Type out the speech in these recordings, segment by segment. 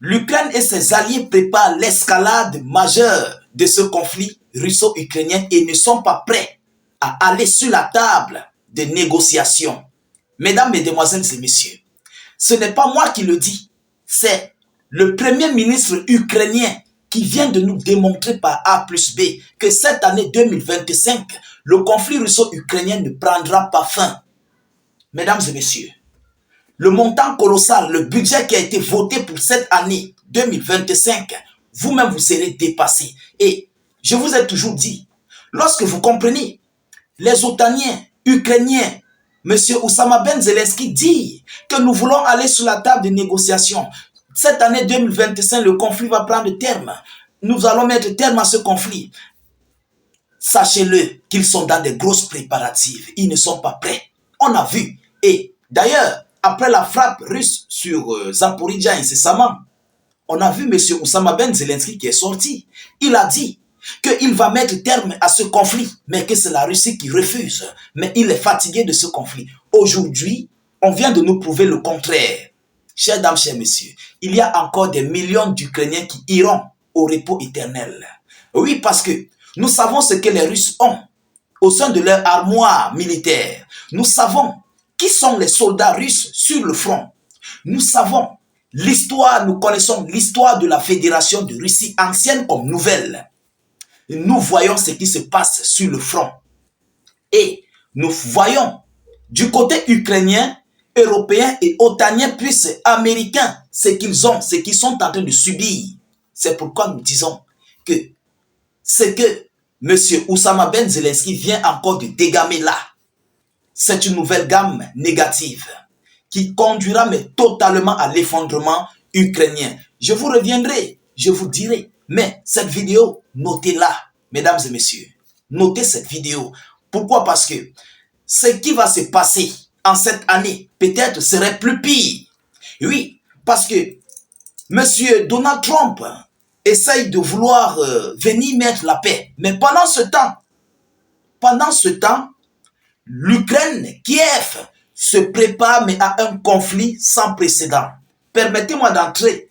L'Ukraine et ses alliés préparent l'escalade majeure de ce conflit russo-ukrainien et ne sont pas prêts à aller sur la table de négociations. Mesdames, mesdemoiselles et messieurs, ce n'est pas moi qui le dis, c'est le premier ministre ukrainien qui vient de nous démontrer par A plus B que cette année 2025, le conflit russo-ukrainien ne prendra pas fin. Mesdames et messieurs, le montant colossal, le budget qui a été voté pour cette année 2025, vous-même vous serez dépassé. Et je vous ai toujours dit, lorsque vous comprenez, les otaniens ukrainiens, M. Oussama Ben Zelensky dit que nous voulons aller sur la table de négociation. Cette année 2025, le conflit va prendre terme. Nous allons mettre terme à ce conflit. Sachez-le qu'ils sont dans des grosses préparatives. Ils ne sont pas prêts. On a vu. Et d'ailleurs, après la frappe russe sur Zaporizhzhia incessamment, on a vu M. Oussama Ben Zelensky qui est sorti. Il a dit qu'il va mettre terme à ce conflit, mais que c'est la Russie qui refuse. Mais il est fatigué de ce conflit. Aujourd'hui, on vient de nous prouver le contraire. Chers dames, chers messieurs, il y a encore des millions d'Ukrainiens qui iront au repos éternel. Oui, parce que nous savons ce que les Russes ont au sein de leur armoire militaire. Nous savons qui sont les soldats russes sur le front. Nous savons l'histoire, nous connaissons l'histoire de la Fédération de Russie, ancienne comme nouvelle. Nous voyons ce qui se passe sur le front. Et nous voyons du côté ukrainien, européen et otanien, puis américain, ce qu'ils ont, ce qu'ils sont en train de subir. C'est pourquoi nous disons que ce que M. Oussama Ben Zelensky vient encore de dégamer là, c'est une nouvelle gamme négative qui conduira mais totalement à l'effondrement ukrainien. Je vous reviendrai, je vous dirai, mais cette vidéo, notez-la, mesdames et messieurs. Notez cette vidéo. Pourquoi? Parce que ce qui va se passer en cette année, peut-être serait plus pire. Oui, parce que M. Donald Trump essaye de vouloir venir mettre la paix. Mais pendant ce temps, l'Ukraine, Kiev, se prépare mais à un conflit sans précédent. Permettez-moi d'entrer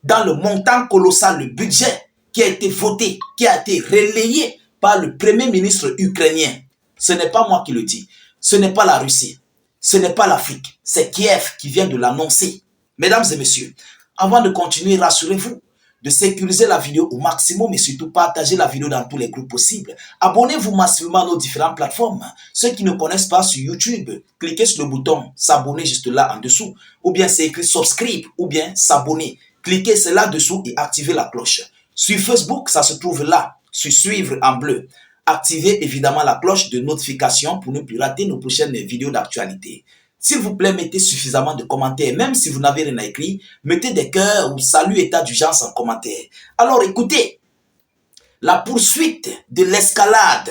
dans le montant colossal, le budget qui a été voté, qui a été relayé par le premier ministre ukrainien. Ce n'est pas moi qui le dis, ce n'est pas la Russie, ce n'est pas l'Afrique, c'est Kiev qui vient de l'annoncer. Mesdames et messieurs, avant de continuer, rassurez-vous de sécuriser la vidéo au maximum et surtout partagez la vidéo dans tous les groupes possibles. Abonnez-vous massivement à nos différentes plateformes. Ceux qui ne connaissent pas sur YouTube, cliquez sur le bouton s'abonner juste là en dessous. Ou bien c'est écrit subscribe ou bien s'abonner. Cliquez c'est là-dessous et activez la cloche. Sur Facebook, ça se trouve là, sur suivre en bleu. Activez évidemment la cloche de notification pour ne plus rater nos prochaines vidéos d'actualité. S'il vous plaît, mettez suffisamment de commentaires. Même si vous n'avez rien écrit, mettez des cœurs ou salut état d'urgence en commentaire. Alors écoutez, la poursuite de l'escalade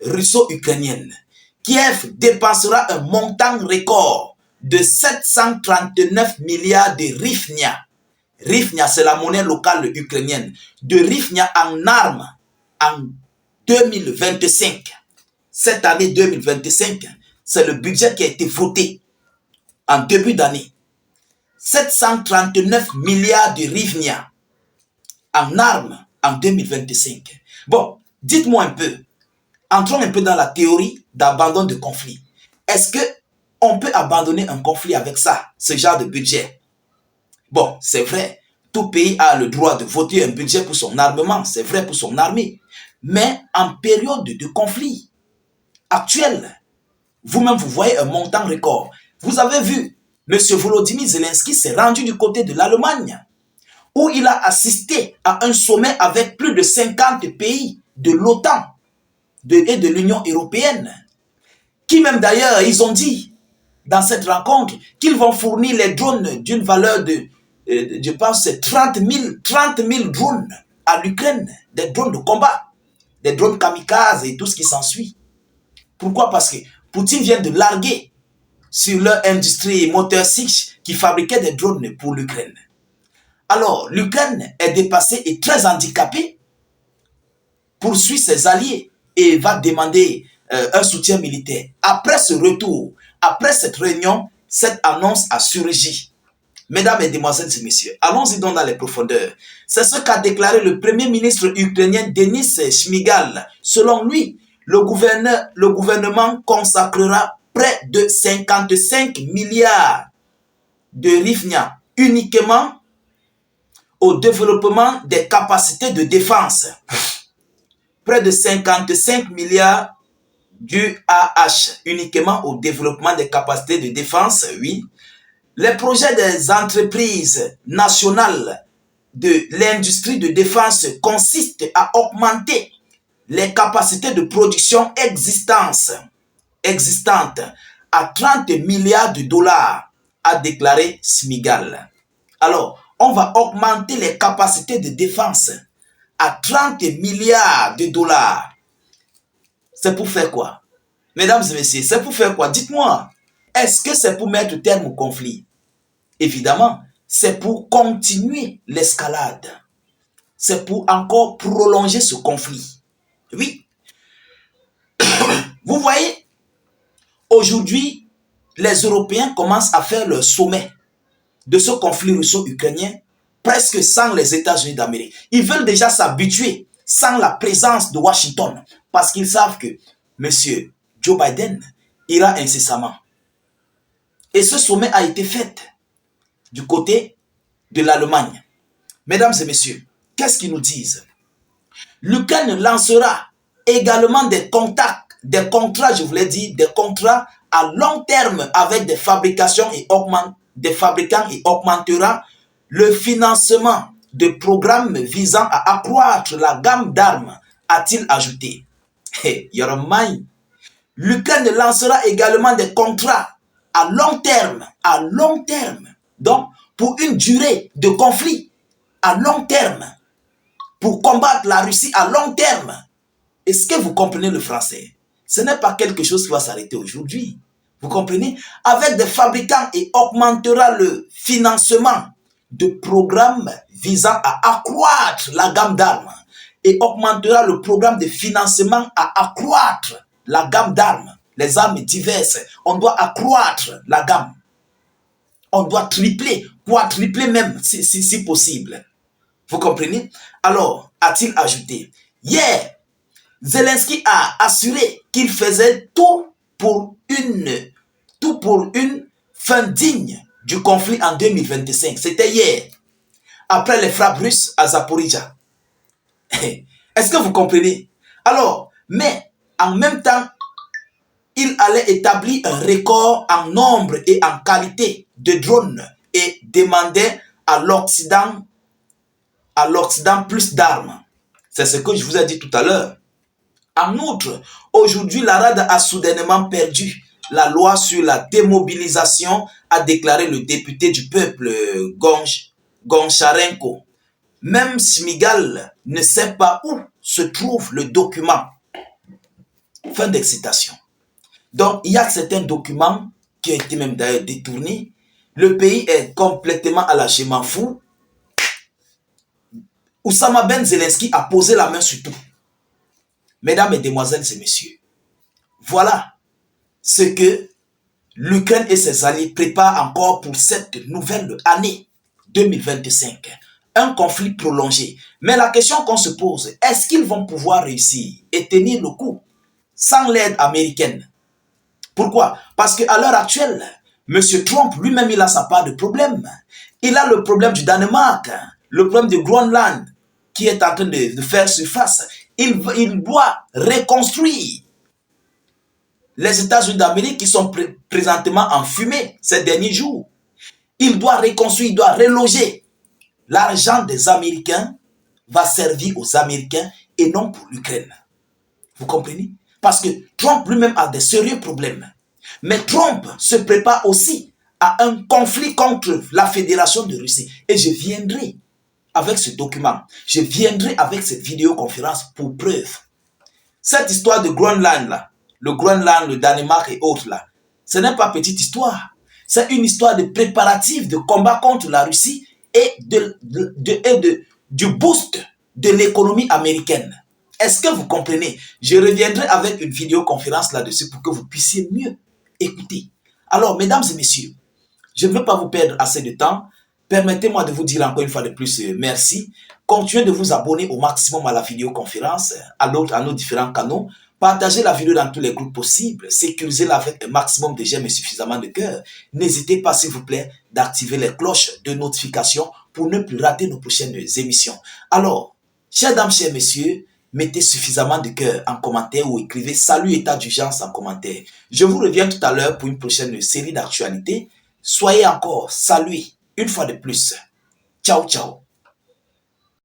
russo-ukrainienne. Kiev dépensera un montant record de 739 milliards de hryvnia. Hryvnia, c'est la monnaie locale ukrainienne. De hryvnia en armes en 2025. Cette année 2025, c'est le budget qui a été voté en début d'année. 739 milliards de hryvnia en armes en 2025. Bon, dites-moi un peu, entrons un peu dans la théorie d'abandon de conflit. Est-ce qu'on peut abandonner un conflit avec ça, ce genre de budget? Bon, c'est vrai, tout pays a le droit de voter un budget pour son armement, c'est vrai pour son armée. Mais en période de conflit actuel, vous-même, vous voyez un montant record. Vous avez vu, M. Volodymyr Zelensky s'est rendu du côté de l'Allemagne, où il a assisté à un sommet avec plus de 50 pays de l'OTAN et de l'Union européenne, qui même d'ailleurs, ils ont dit dans cette rencontre qu'ils vont fournir les drones d'une valeur de, je pense, 30 000 drones à l'Ukraine, des drones de combat, des drones kamikazes et tout ce qui s'ensuit. Pourquoi? Parce que Poutine vient de larguer sur leur industrie moteur 6 qui fabriquait des drones pour l'Ukraine. Alors, l'Ukraine est dépassée et très handicapée, poursuit ses alliés et va demander un soutien militaire. Après ce retour, après cette réunion, cette annonce a surgi. Mesdames, Mesdemoiselles et Messieurs, allons-y donc dans les profondeurs. C'est ce qu'a déclaré le Premier ministre ukrainien Denis Shmyhal. Selon lui, le gouvernement consacrera près de 55 milliards de hryvnia uniquement au développement des capacités de défense. Près de 55 milliards d'UAH uniquement au développement des capacités de défense, oui. Les projets des entreprises nationales de l'industrie de défense consistent à augmenter les capacités de production existantes à 30 milliards de dollars, a déclaré Shmyhal. Alors, on va augmenter les capacités de défense à 30 milliards de dollars. C'est pour faire quoi? Mesdames et messieurs, c'est pour faire quoi? Dites-moi, est-ce que c'est pour mettre terme au conflit? Évidemment, c'est pour continuer l'escalade. C'est pour encore prolonger ce conflit. Oui. Vous voyez, aujourd'hui, les Européens commencent à faire leur sommet de ce conflit russo-ukrainien presque sans les États-Unis d'Amérique. Ils veulent déjà s'habituer sans la présence de Washington parce qu'ils savent que M. Joe Biden ira incessamment. Et ce sommet a été fait du côté de l'Allemagne. Mesdames et messieurs, qu'est-ce qu'ils nous disent? L'Ukraine lancera également des contrats, je voulais dire, des contrats à long terme avec des fabricants et augmentera le financement de programmes visant à accroître la gamme d'armes, a-t-il ajouté. Hey, your mind. L'Ukraine lancera également des contrats à long terme, donc pour une durée de conflit à long terme, pour combattre la Russie à long terme. Est-ce que vous comprenez le français? Ce n'est pas quelque chose qui va s'arrêter aujourd'hui. Vous comprenez? Avec des fabricants et augmentera le financement de programmes visant à accroître la gamme d'armes et augmentera le programme de financement à accroître la gamme d'armes, les armes diverses. On doit accroître la gamme. On doit tripler, quadrupler même si possible. Vous comprenez? Alors, a-t-il ajouté, hier, Zelensky a assuré qu'il faisait tout pour une fin digne du conflit en 2025. C'était hier, après les frappes russes à Zaporizhzhia. Est-ce que vous comprenez? Alors, mais en même temps, il allait établir un record en nombre et en qualité de drones et demandait à l'Occident plus d'armes. C'est ce que je vous ai dit tout à l'heure. En outre, aujourd'hui, la Rada a soudainement perdu la loi sur la démobilisation, a déclaré le député du peuple Goncharenko. Même Shmyhal ne sait pas où se trouve le document. Fin d'excitation. Donc, il y a certains documents qui ont été même d'ailleurs détournés. Le pays est complètement à la je m'en fous. Oussama Ben Zelensky a posé la main sur tout. Mesdames, Mesdemoiselles et Messieurs, voilà ce que l'Ukraine et ses alliés préparent encore pour cette nouvelle année 2025. Un conflit prolongé. Mais la question qu'on se pose, est-ce qu'ils vont pouvoir réussir et tenir le coup sans l'aide américaine? Pourquoi? Parce qu'à l'heure actuelle, M. Trump lui-même, il a sa part de problème. Il a le problème du Danemark, le problème du Groenland, qui est en train de faire surface. Il doit reconstruire les États-Unis d'Amérique qui sont présentement en fumée ces derniers jours. Il doit reconstruire, il doit reloger. L'argent des Américains va servir aux Américains et non pour l'Ukraine. Vous comprenez? Parce que Trump lui-même a des sérieux problèmes. Mais Trump se prépare aussi à un conflit contre la Fédération de Russie. Et je viendrai avec ce document. Je viendrai avec cette vidéoconférence pour preuve. Cette histoire de Groenland là, le Groenland, le Danemark et autres là, ce n'est pas petite histoire. C'est une histoire de préparatifs de combat contre la Russie et du boost de l'économie américaine. Est-ce que vous comprenez? Je reviendrai avec une vidéoconférence là-dessus pour que vous puissiez mieux écouter. Alors, mesdames et messieurs, je ne veux pas vous perdre assez de temps. Permettez-moi de vous dire encore une fois de plus merci. Continuez de vous abonner au maximum à la vidéoconférence, à nos différents canaux. Partagez la vidéo dans tous les groupes possibles. Sécurisez-la avec un maximum de j'aime et suffisamment de cœur. N'hésitez pas, s'il vous plaît, d'activer les cloches de notification pour ne plus rater nos prochaines émissions. Alors, chers dames, chers messieurs, mettez suffisamment de cœur en commentaire ou écrivez salut état d'urgence en commentaire. Je vous reviens tout à l'heure pour une prochaine série d'actualités. Soyez encore salués une fois de plus. Ciao, ciao.